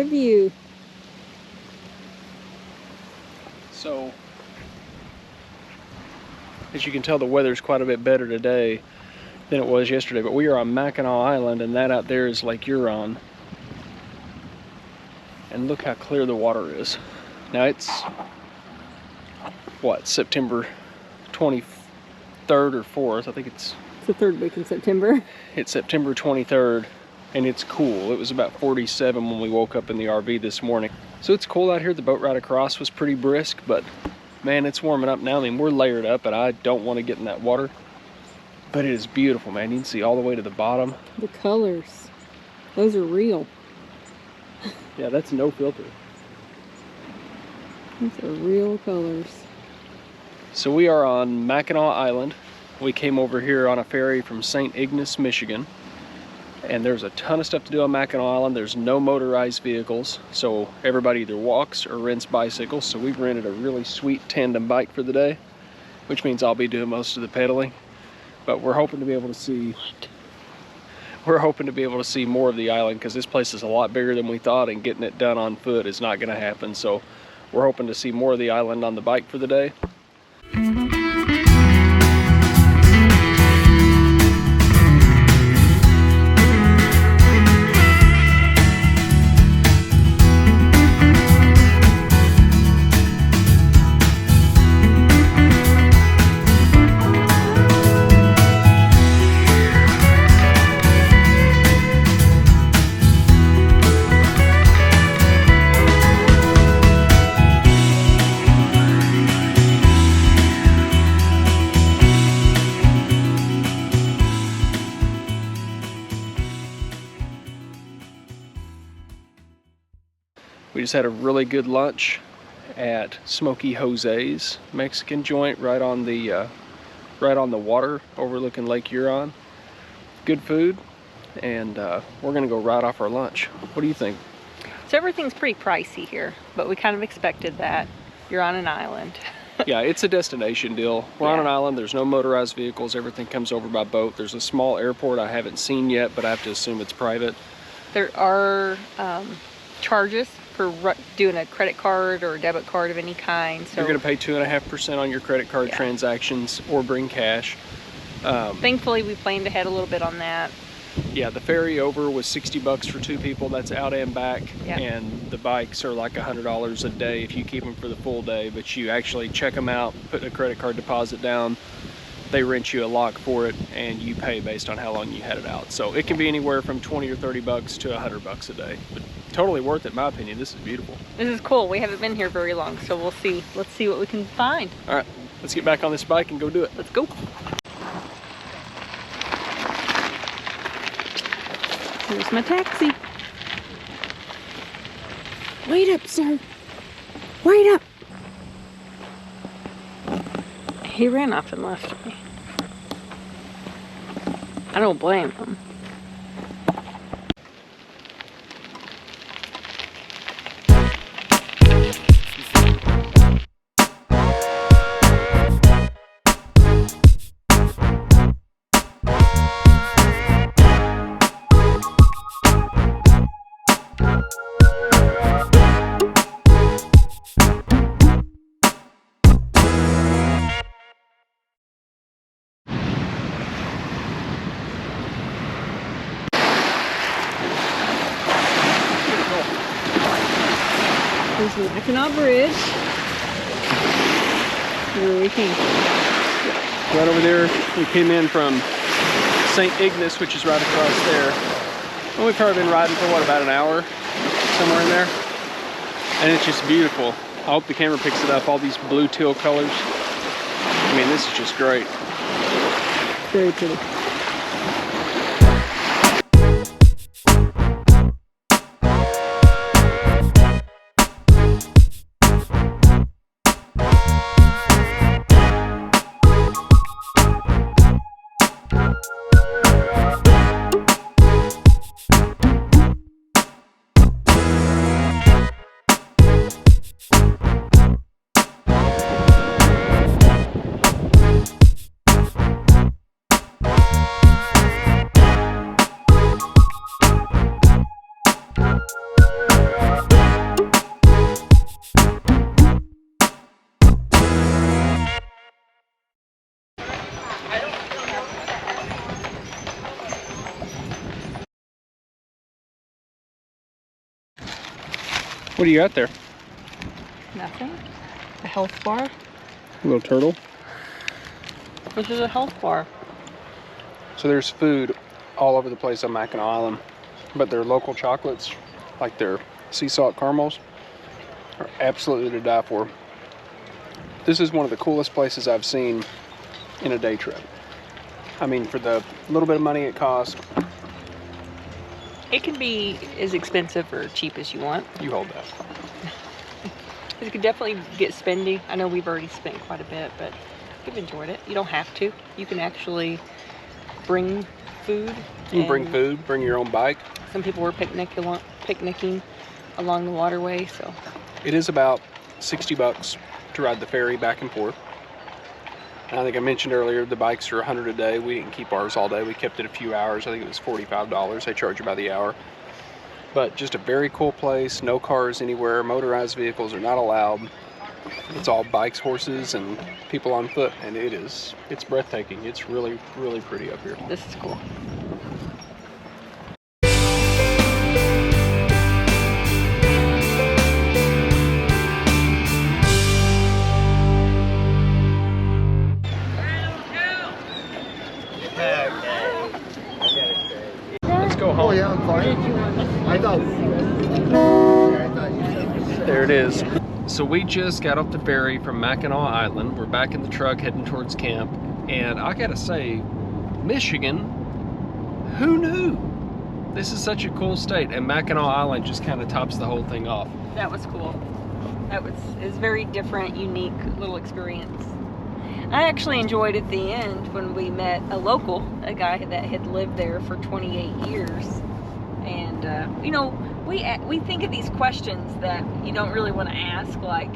view. So, as you can tell, the weather's quite a bit better today than it was yesterday, but we are on Mackinac Island, and that out there is Lake Huron. And look how clear the water is. Now it's, what, September 23rd or 4th? I think it's the 3rd week in September. It's September 23rd, and it's cool. It was about 47 when we woke up in the RV this morning. So it's cool out here. The boat ride across was pretty brisk, but man, it's warming up now. I mean, we're layered up, and I don't want to get in that water. But it is beautiful, man. You can see all the way to the bottom. The colors, those are real. Yeah, that's no filter. These are real colors. So we are on Mackinac Island. We came over here on a ferry from St. Ignace, Michigan. And there's a ton of stuff to do on Mackinac Island. There's no motorized vehicles, so everybody either walks or rents bicycles. So we've rented a really sweet tandem bike for the day, which means I'll be doing most of the pedaling. But we're hoping to be able to see more of the island, because this place is a lot bigger than we thought, and getting it done on foot is not going to happen. So we're hoping to see more of the island on the bike for the day. We just had a really good lunch at Smoky Jose's Mexican joint right on the water overlooking Lake Huron. Good food, and we're gonna go right off our lunch. What do you think? So everything's pretty pricey here, but we kind of expected that. You're on an island. Yeah, it's a destination deal. We're on an island. There's no motorized vehicles. Everything comes over by boat. There's a small airport I haven't seen yet, but I have to assume it's private. There are charges for doing a credit card or a debit card of any kind. So you're going to pay 2.5% on your credit card transactions, or bring cash. Thankfully, we planned ahead a little bit on that. Yeah, the ferry over was $60 for 2 people. That's out and back. And the bikes are like $100 a day if you keep them for the full day, but you actually check them out, put a credit card deposit down, they rent you a lock for it, and you pay based on how long you had it out. So it can be anywhere from 20 or 30 bucks to $100 a day, but totally worth it in my opinion. This is beautiful. This is cool. We haven't been here very long, so we'll see. Let's see what we can find. All right, let's get back on this bike and go do it. Let's go. Here's my taxi. Wait up, sir. Wait up. He ran off and left me. I don't blame him. There's the Mackinac Bridge. Where we came from. Right over there, we came in from St. Ignace, which is right across there. And we've probably been riding for what, about an hour? Somewhere in there. And it's just beautiful. I hope the camera picks it up, all these blue teal colors. I mean, this is just great. Very pretty. What do you got there? Nothing. A health bar. A little turtle. This is a health bar. So there's food all over the place on Mackinac Island, but their local chocolates, like their sea salt caramels, are absolutely to die for. This is one of the coolest places I've seen in a day trip. I mean, for the little bit of money it costs. It can be as expensive or cheap as you want. You hold that. You could definitely get spendy. I know we've already spent quite a bit, but you've enjoyed it. You don't have to. You can actually bring food. You can bring food, bring your own bike. Some people were picnicking along the waterway, so. It is about 60 bucks to ride the ferry back and forth. And I think I mentioned earlier, the bikes are 100 a day. We didn't keep ours all day. We kept it a few hours. I think it was $45. They charge you by the hour. But just a very cool place. No cars anywhere. Motorized vehicles are not allowed. It's all bikes, horses, and people on foot. And it's breathtaking. It's really, really pretty up here. This is cool. Let's go home. Oh yeah, I'm fine. I thought There it is. So we just got off the ferry from Mackinac Island. We're back in the truck heading towards camp. And I gotta say, Michigan, who knew? This is such a cool state, and Mackinac Island just kind of tops the whole thing off. That was cool. It was very different, unique little experience. I actually enjoyed at the end when we met a local, a guy that had lived there for 28 years. And, you know, we think of these questions that you don't really want to ask, like,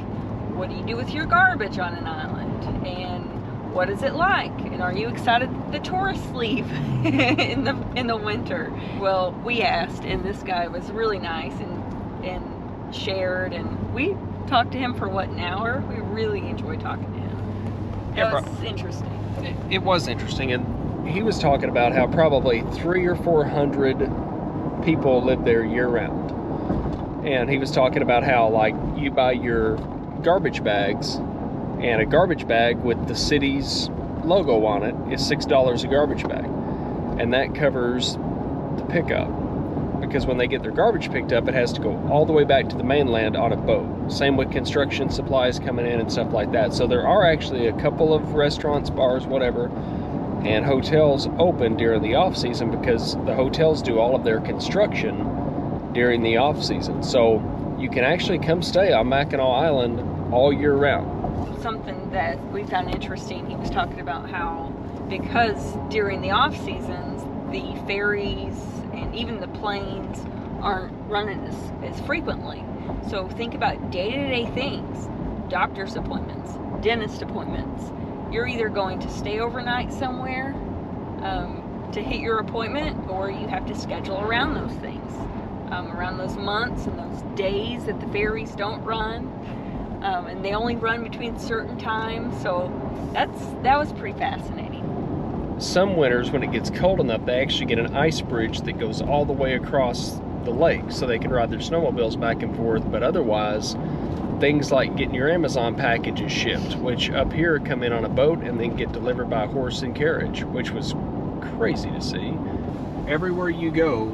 what do you do with your garbage on an island? And what is it like? And are you excited the tourists leave in the winter? Well, we asked, and this guy was really nice and shared, and we talked to him for what, an hour? We really enjoyed talking to him. It was interesting. It was interesting, and he was talking about how probably 300 or 400 people live there year round. And he was talking about how, like, you buy your garbage bags, and a garbage bag with the city's logo on it is $6 a garbage bag. And that covers the pickup. Because when they get their garbage picked up, it has to go all the way back to the mainland on a boat. Same with construction supplies coming in and stuff like that. So there are actually a couple of restaurants, bars, whatever, and hotels open during the off season, because the hotels do all of their construction during the off season. So you can actually come stay on Mackinac Island all year round. Something that we found interesting, he was talking about how, because during the off seasons, the ferries and even the planes aren't running as frequently. So think about day-to-day things, doctor's appointments, dentist appointments. You're either going to stay overnight somewhere to hit your appointment, or you have to schedule around those things, around those months and those days that the ferries don't run. And they only run between certain times, so that was pretty fascinating. Some winters, when it gets cold enough, they actually get an ice bridge that goes all the way across the lake so they can ride their snowmobiles back and forth. But otherwise, things like getting your Amazon packages shipped, which up here come in on a boat and then get delivered by horse and carriage, which was crazy to see. Everywhere you go,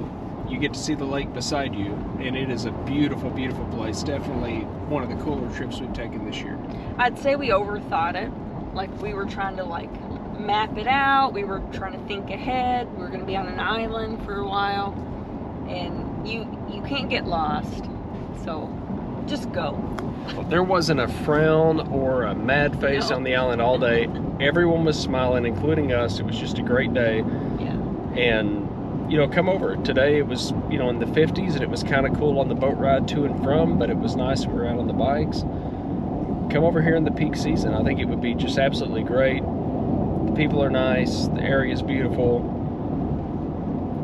you get to see the lake beside you, and it is a beautiful, beautiful place. Definitely one of the cooler trips we've taken this year. I'd say we overthought it. Like, we were trying to, like, map it out. We were trying to think ahead. We were going to be on an island for a while, and you can't get lost, so just go. Well, there wasn't a frown or a mad face on the island all day. Everyone was smiling, including us. It was just a great day. Yeah. And, you know, come over. Today it was, you know, in the 50s, and it was kind of cool on the boat ride to and from, but it was nice when we were out on the bikes. Come over here in the peak season. I think it would be just absolutely great. The people are nice. The area is beautiful.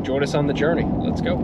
Join us on the journey. Let's go.